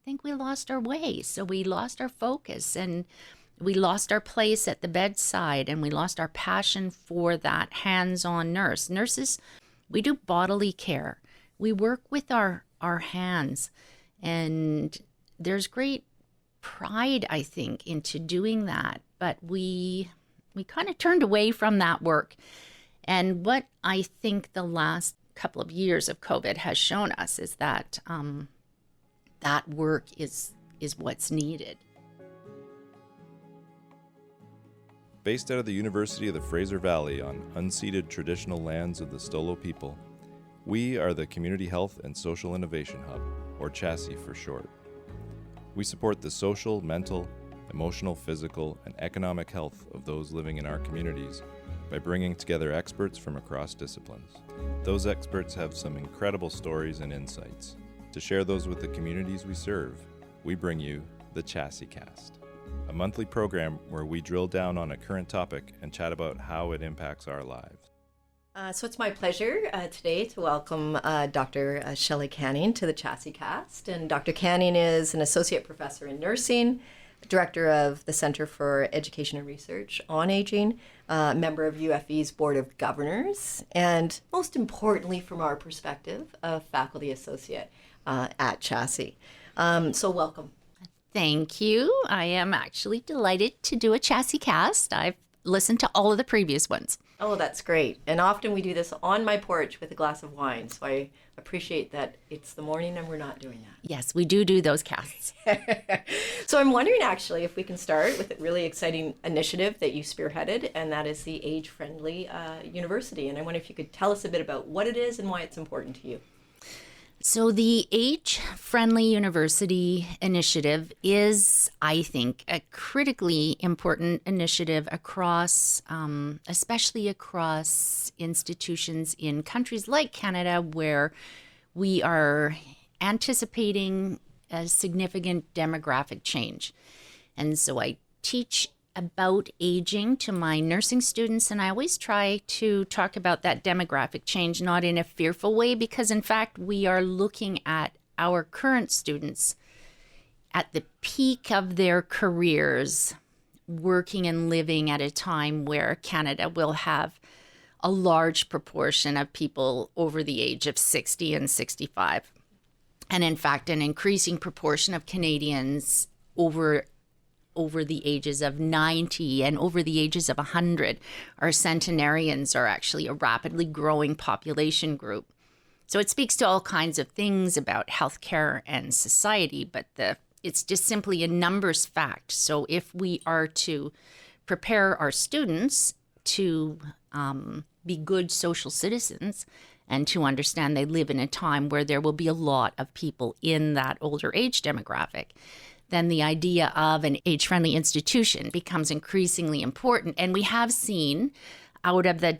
think we lost our way. So we lost our focus, and we lost our place at the bedside, and we lost our passion for that hands-on nurse. Nurses, we do bodily care. We work with our hands, and there's great pride, I think, into doing that. But we kind of turned away from that work. And what I think the last couple of years of COVID has shown us is that that work is what's needed. Based out of the University of the Fraser Valley on unceded traditional lands of the Stolo people, we are the Community Health and Social Innovation Hub, or CHASI for short. We support the social, mental, emotional, physical, and economic health of those living in our communities by bringing together experts from across disciplines. Those experts have some incredible stories and insights. To share those with the communities we serve, we bring you the CHASIcast, a monthly program where we drill down on a current topic and chat about how it impacts our lives. So it's my pleasure today to welcome Dr. Shelley Canning to the CHASIcast. And Dr. Canning is an associate professor in nursing, director of the Center for Education and Research on Aging, member of UFE's Board of Governors, and most importantly, from our perspective, a faculty associate at CHASI. So welcome. Thank you. I am actually delighted to do a CHASIcast. I've listened to all of the previous ones. Oh, that's great. And often we do this on my porch with a glass of wine. So I appreciate that it's the morning and we're not doing that. Yes, we do those casts. So I'm wondering actually if we can start with a really exciting initiative that you spearheaded, and that is the Age-Friendly University. And I wonder if you could tell us a bit about what it is and why it's important to you. So the Age-Friendly University initiative is, I think, a critically important initiative across, especially across institutions in countries like Canada, where we are anticipating a significant demographic change. And so I teach about aging to my nursing students, and I always try to talk about that demographic change, not in a fearful way, because in fact we are looking at our current students at the peak of their careers, working and living at a time where Canada will have a large proportion of people over the age of 60 and 65. And in fact, an increasing proportion of Canadians over the ages of 90 and over the ages of 100. Our centenarians are actually a rapidly growing population group. So it speaks to all kinds of things about healthcare and society, but it's just simply a numbers fact. So if we are to prepare our students to be good social citizens and to understand they live in a time where there will be a lot of people in that older age demographic, then the idea of an age-friendly institution becomes increasingly important. And we have seen out of the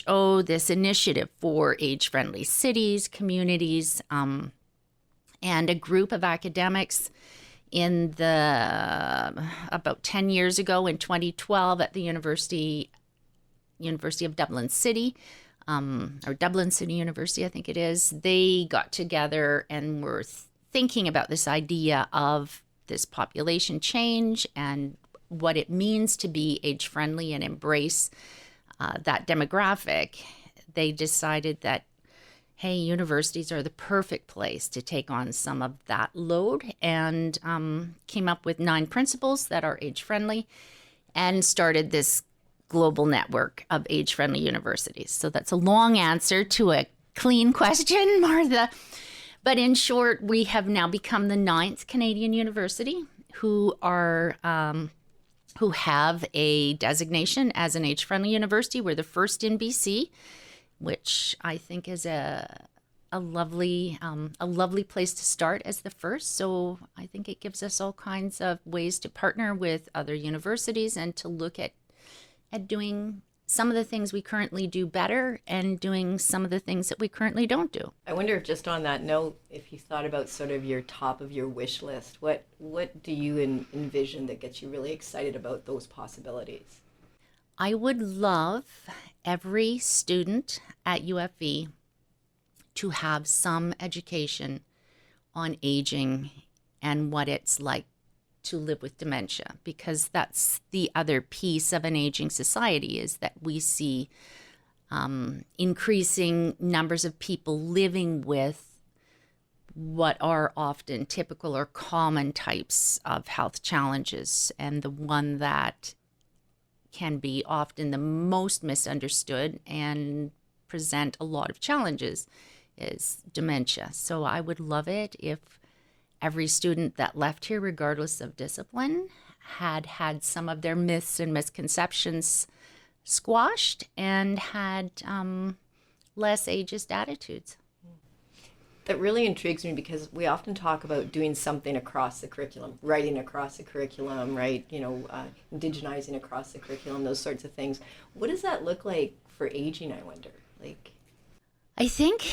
WHO this initiative for age-friendly cities, communities, and a group of academics in about 10 years ago in 2012 at the University of Dublin City, or Dublin City University, I think it is. They got together and were thinking about this idea of this population change and what it means to be age-friendly and embrace that demographic. They decided that, hey, universities are the perfect place to take on some of that load, and came up with 9 principles that are age-friendly and started this global network of age-friendly universities. So that's a long answer to a clean question, Martha. But in short, we have now become the 9th Canadian university who have a designation as an age-friendly university. We're the first in BC, which I think is a lovely place to start as the first. So I think it gives us all kinds of ways to partner with other universities and to look at doing some of the things we currently do better and doing some of the things that we currently don't do. I wonder if just on that note, if you thought about sort of your top of your wish list, what do you envision that gets you really excited about those possibilities? I would love every student at UFE to have some education on aging and what it's like to live with dementia, because that's the other piece of an aging society, is that we see increasing numbers of people living with what are often typical or common types of health challenges. And the one that can be often the most misunderstood and present a lot of challenges is dementia. So I would love it if every student that left here, regardless of discipline, had had some of their myths and misconceptions squashed and had less ageist attitudes. That really intrigues me, because we often talk about doing something across the curriculum, writing across the curriculum, right? Indigenizing across the curriculum, those sorts of things. What does that look like for aging, I wonder? I think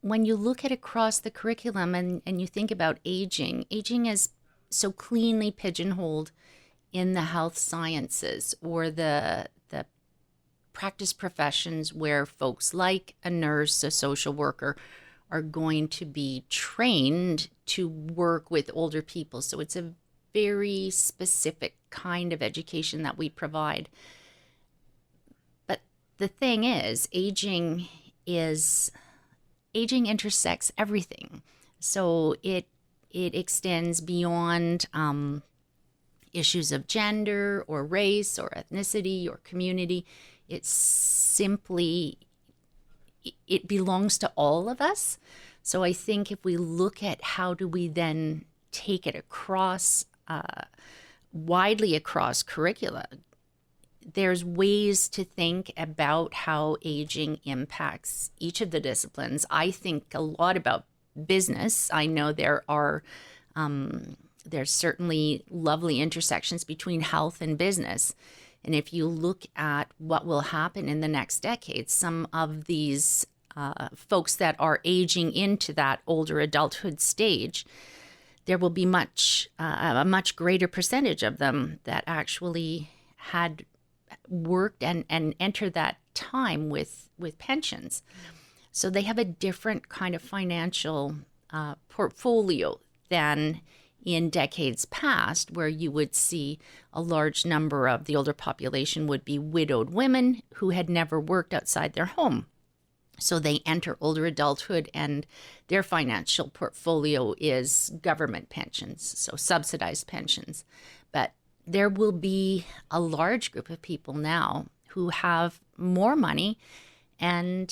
when you look at across the curriculum and you think about aging is so cleanly pigeonholed in the health sciences or the practice professions, where folks like a nurse, a social worker, are going to be trained to work with older people. So it's a very specific kind of education that we provide. But the thing is, aging intersects everything. So it extends beyond issues of gender or race or ethnicity or community. It belongs to all of us. So I think if we look at how do we then take it across, widely across curricula, there's ways to think about how aging impacts each of the disciplines. I think a lot about business. I know there's certainly lovely intersections between health and business. And if you look at what will happen in the next decade, some of these folks that are aging into that older adulthood stage, there will be a much greater percentage of them that actually had worked and entered that time with pensions. So they have a different kind of financial portfolio than in decades past, where you would see a large number of the older population would be widowed women who had never worked outside their home. So they enter older adulthood and their financial portfolio is government pensions, so subsidized pensions. But there will be a large group of people now who have more money and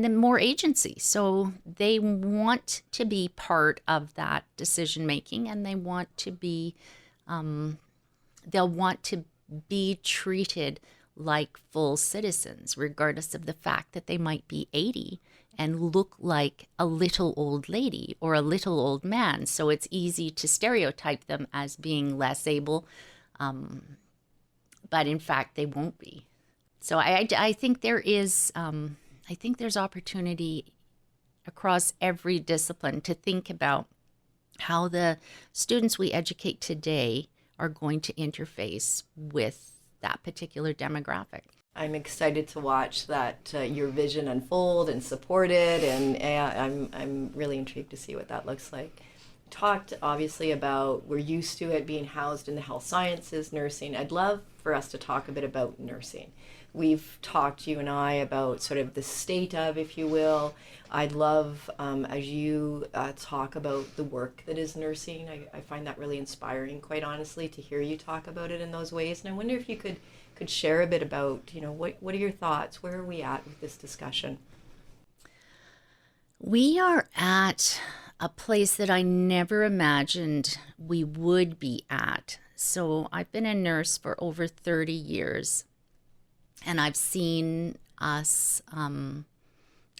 then more agency. So they want to be part of that decision making, and they want to be, they'll want to be treated like full citizens, regardless of the fact that they might be 80 and look like a little old lady or a little old man. So it's easy to stereotype them as being less able, but in fact they won't be. So I think there is, I think there's opportunity across every discipline to think about how the students we educate today are going to interface with that particular demographic. I'm excited to watch that your vision unfold and support it, and I'm really intrigued to see what that looks like. Talked obviously about we're used to it being housed in the health sciences, nursing. I'd love for us to talk a bit about nursing. We've talked, you and I, about sort of the state of, if you will. I'd love, as you talk about the work that is nursing, I find that really inspiring, quite honestly, to hear you talk about it in those ways. And I wonder if you could share a bit about, what are your thoughts? Where are we at with this discussion? We are at a place that I never imagined we would be at. So I've been a nurse for over 30 years. And I've seen us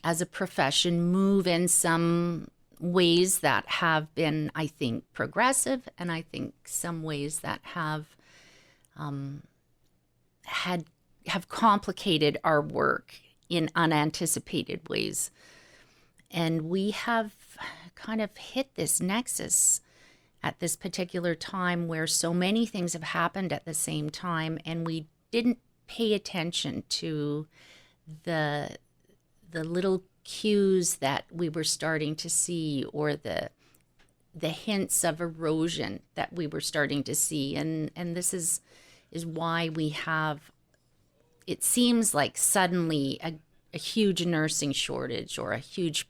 as a profession move in some ways that have been, I think, progressive, and I think some ways that have complicated our work in unanticipated ways. And we have kind of hit this nexus at this particular time where so many things have happened at the same time, and we didn't pay attention to the little cues that we were starting to see, or the hints of erosion that we were starting to see. And this is why we have, it seems like suddenly a huge nursing shortage or a huge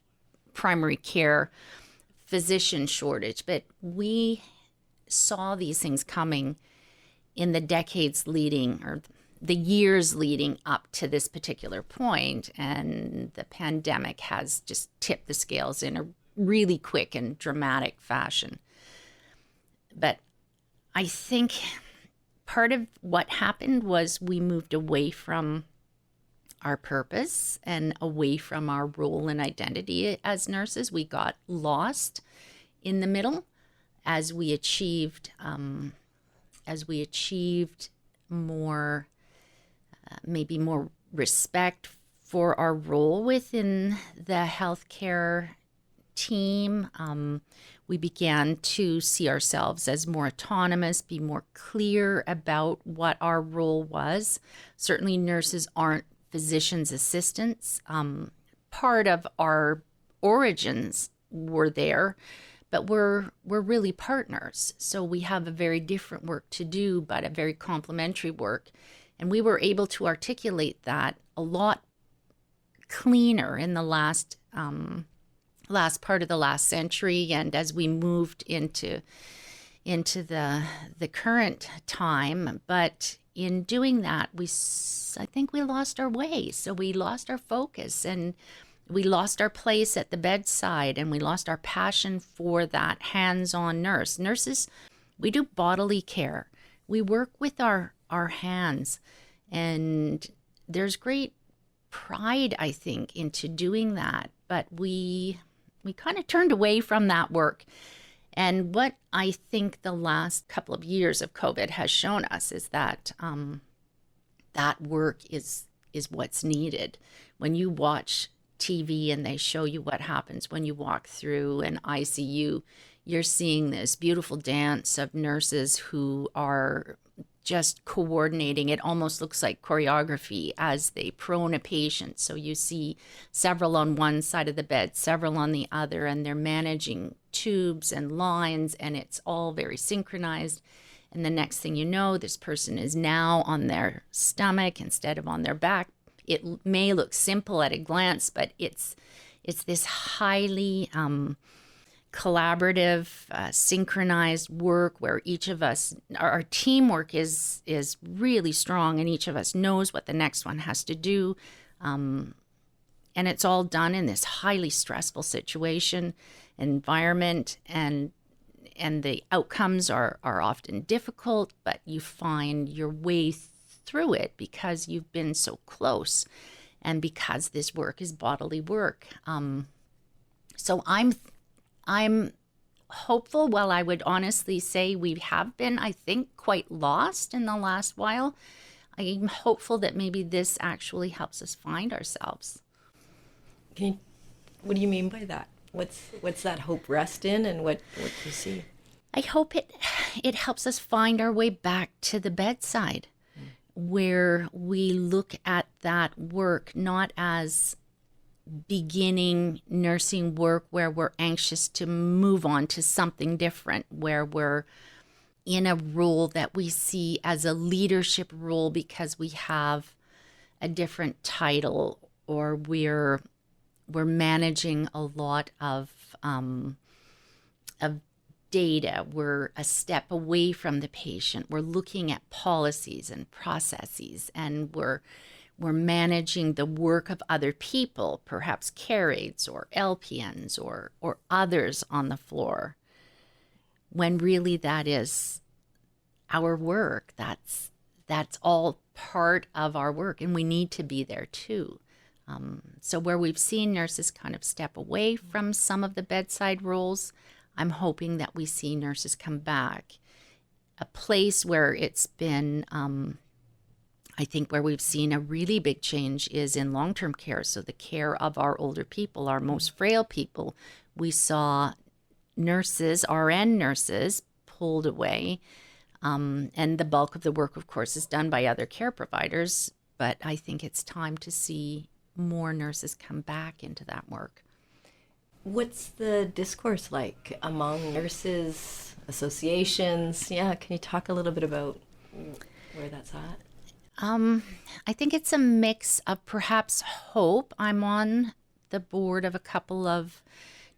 primary care physician shortage. But we saw these things coming in the decades leading, or the years leading up to this particular point, and the pandemic has just tipped the scales in a really quick and dramatic fashion. But I think part of what happened was we moved away from our purpose and away from our role and identity as nurses. We got lost in the middle as we achieved more, maybe more respect for our role within the healthcare team. We began to see ourselves as more autonomous, be more clear about what our role was. Certainly nurses aren't physician's assistants. Part of our origins were there, but we're really partners. So we have a very different work to do, but a very complementary work. And we were able to articulate that a lot cleaner in the last part of the last century, and as we moved into the current time. But in doing that, I think we lost our way. So we lost our focus, and we lost our place at the bedside, and we lost our passion for that hands-on nurse. Nurses, we do bodily care. We work with our hands, and there's great pride, I think, into doing that. But we kind of turned away from that work. And what I think the last couple of years of COVID has shown us is that that work is what's needed. When you watch TV and they show you what happens when you walk through an ICU, you're seeing this beautiful dance of nurses who are just coordinating. It almost looks like choreography as they prone a patient. So you see several on one side of the bed, several on the other, and they're managing tubes and lines, and it's all very synchronized. And the next thing you know, this person is now on their stomach instead of on their back. It may look simple at a glance, but it's this highly collaborative, synchronized work where each of us, our teamwork is really strong, and each of us knows what the next one has to do. And it's all done in this highly stressful situation, environment, and the outcomes are often difficult, but you find your way through it because you've been so close, and because this work is bodily work. So I'm hopeful. Well, I would honestly say we have been, I think, quite lost in the last while. I'm hopeful that maybe this actually helps us find ourselves. What do you mean by that? What's that hope rest in, and what do you see? I hope it helps us find our way back to the bedside, where we look at that work not as beginning nursing work where we're anxious to move on to something different, where we're in a role that we see as a leadership role because we have a different title, or we're managing a lot of data. We're a step away from the patient. We're looking at policies and processes, and we're managing the work of other people, perhaps care aides or LPNs or others on the floor, when really that is our work. That's all part of our work, and we need to be there too. So where we've seen nurses kind of step away from some of the bedside roles, I'm hoping that we see nurses come back. A place where it's been I think where we've seen a really big change is in long-term care. So the care of our older people, our most frail people. We saw nurses, RN nurses, pulled away. And the bulk of the work, of course, is done by other care providers. But I think it's time to see more nurses come back into that work. What's the discourse like among nurses, associations? Yeah, can you talk a little bit about where that's at? I think it's a mix of perhaps hope. I'm on the board of a couple of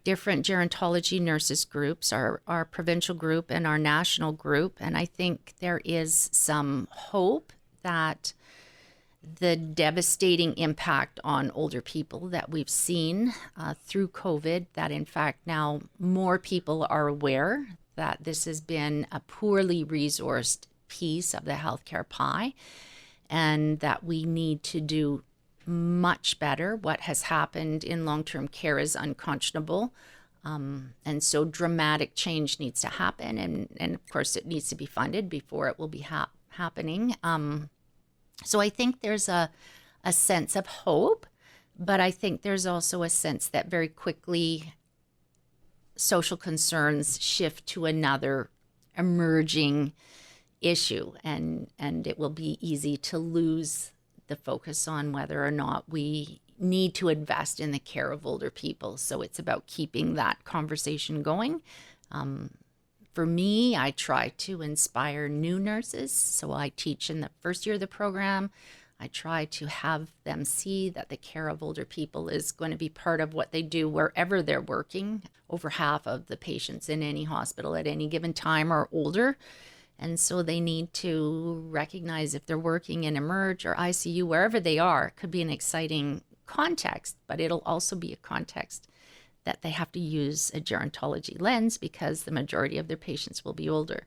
different gerontology nurses groups, our provincial group and our national group. And I think there is some hope that the devastating impact on older people that we've seen through COVID, that in fact now more people are aware that this has been a poorly resourced piece of the healthcare pie, and that we need to do much better. What has happened in long-term care is unconscionable. And so dramatic change needs to happen. And of course, it needs to be funded before it will be happening. So I think there's a sense of hope, but I think there's also a sense that very quickly social concerns shift to another emerging issue, and it will be easy to lose the focus on whether or not we need to invest in the care of older people. So it's about keeping that conversation going. For me, I try to inspire new nurses. So I teach in the first year of the program. I try to have them see that the care of older people is going to be part of what they do wherever they're working. Over half of the patients in any hospital at any given time are older. And so they need to recognize if they're working in Emerge or ICU, wherever they are, it could be an exciting context, but it'll also be a context that they have to use a gerontology lens because the majority of their patients will be older.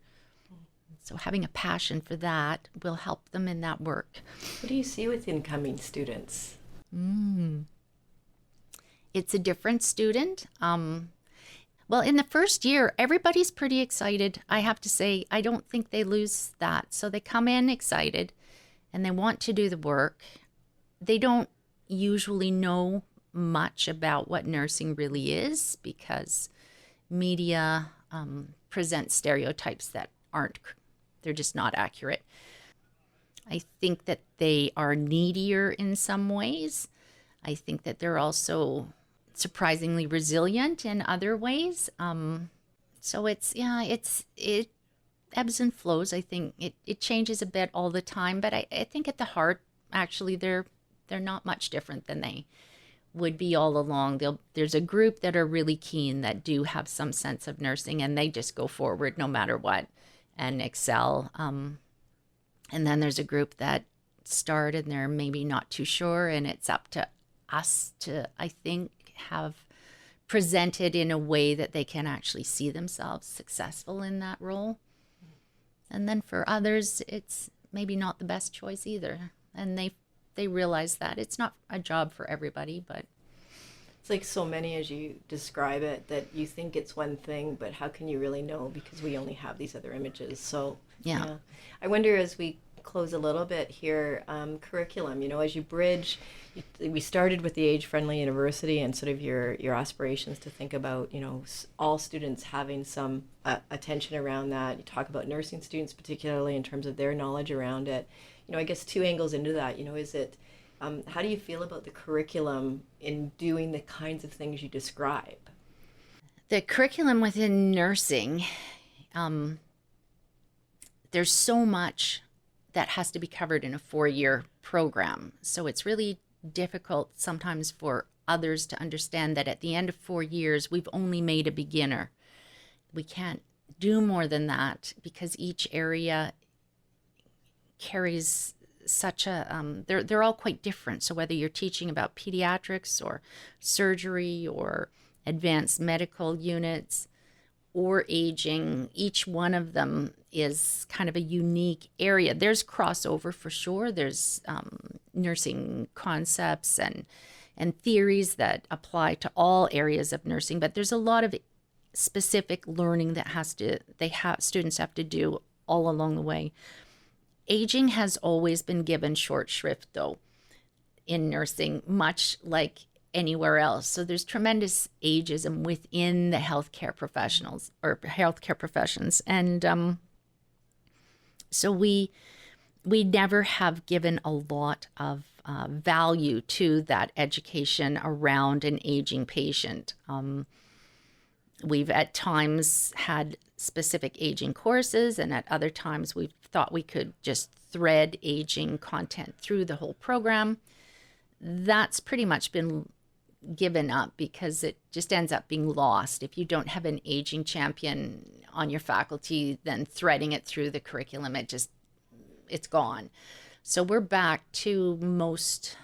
So having a passion for that will help them in that work. What do you see with incoming students? It's a different student. Well, in the first year, everybody's pretty excited. I have to say, I don't think they lose that. So they come in excited and they want to do the work. They don't usually know much about what nursing really is because media presents stereotypes that they're just not accurate. I think that they are needier in some ways. I think that they're also surprisingly resilient in other ways. So it ebbs and flows. I think it changes a bit all the time, but I think at the heart, actually, they're not much different than they would be all along. There's a group that are really keen, that do have some sense of nursing, and they just go forward no matter what and excel. And then there's a group that start and they're maybe not too sure, and it's up to us to, I think, have presented in a way that they can actually see themselves successful in that role. And then for others, it's maybe not the best choice either. And they realize that it's not a job for everybody, but it's like so many, as you describe it, that you think it's one thing, but how can you really know, because we only have these other images. So yeah. I wonder, as we close a little bit here, curriculum, as you bridge, we started with the age-friendly university and sort of your aspirations to think about, all students having some attention around that. You talk about nursing students, particularly in terms of their knowledge around it. I guess two angles into that, is it, how do you feel about the curriculum in doing the kinds of things you describe? The curriculum within nursing, there's so much that has to be covered in a 4-year program. So it's really difficult sometimes for others to understand that at the end of 4 years, we've only made a beginner. We can't do more than that because each area carries such a, they're all quite different. So whether you're teaching about pediatrics or surgery or advanced medical units or aging, each one of them is kind of a unique area. There's crossover for sure. There's nursing concepts and theories that apply to all areas of nursing, but there's a lot of specific learning that students have to do all along the way. Aging has always been given short shrift, though, in nursing, much like anywhere else. So there's tremendous ageism within the healthcare professionals or healthcare professions. And so we we never have given a lot of value to that education around an aging patient. We've at times had specific aging courses, and at other times we've thought we could just thread aging content through the whole program. That's pretty much been given up because it just ends up being lost. If you don't have an aging champion on your faculty, then threading it through the curriculum, it's gone. So we're back to most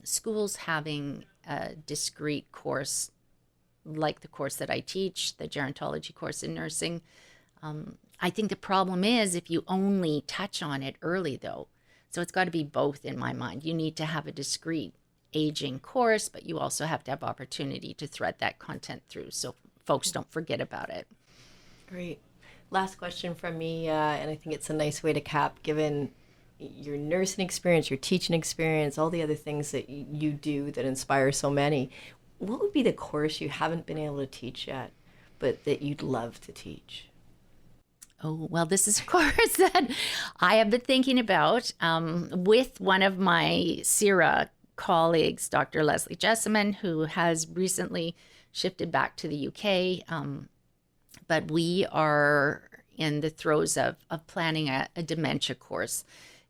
schools having a discrete course like the course that I teach, the gerontology course in nursing. I think the problem is if you only touch on it early, though. So it's got to be both in my mind. You need to have a discrete aging course, but you also have to have opportunity to thread that content through so folks don't forget about it. Great. Last question from me, and I think it's a nice way to cap, given your nursing experience, your teaching experience, all the other things that you do that inspire so many. What would be the course you haven't been able to teach yet, but that you'd love to teach? Oh, well, this is a course that I have been thinking about with one of my CERA colleagues, Dr. Leslie Jessamine, who has recently shifted back to the UK. But we are in the throes of planning a dementia course.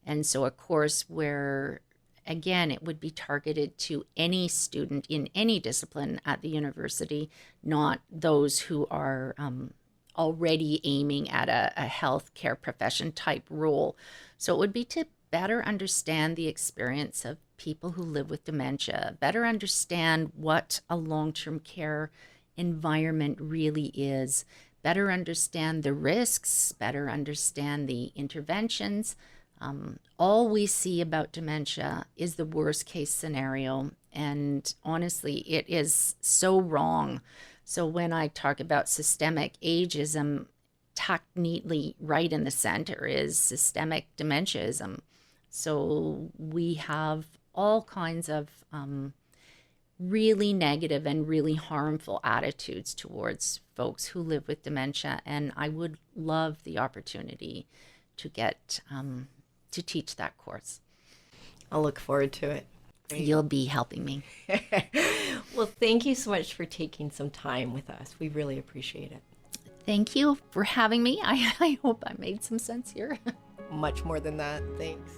And so a course where, again, it would be targeted to any student in any discipline at the university, not those who are already aiming at a healthcare profession type role. So it would be to better understand the experience of people who live with dementia, better understand what a long-term care environment really is, better understand the risks, better understand the interventions. All we see about dementia is the worst case scenario. And honestly, it is so wrong. So when I talk about systemic ageism, tucked neatly right in the center is systemic dementiaism. So we have all kinds of really negative and really harmful attitudes towards folks who live with dementia. And I would love the opportunity to get to teach that course. I'll look forward to it. Great. You'll be helping me. Well, thank you so much for taking some time with us. We really appreciate it. Thank you for having me. I hope I made some sense here. Much more than that. Thanks.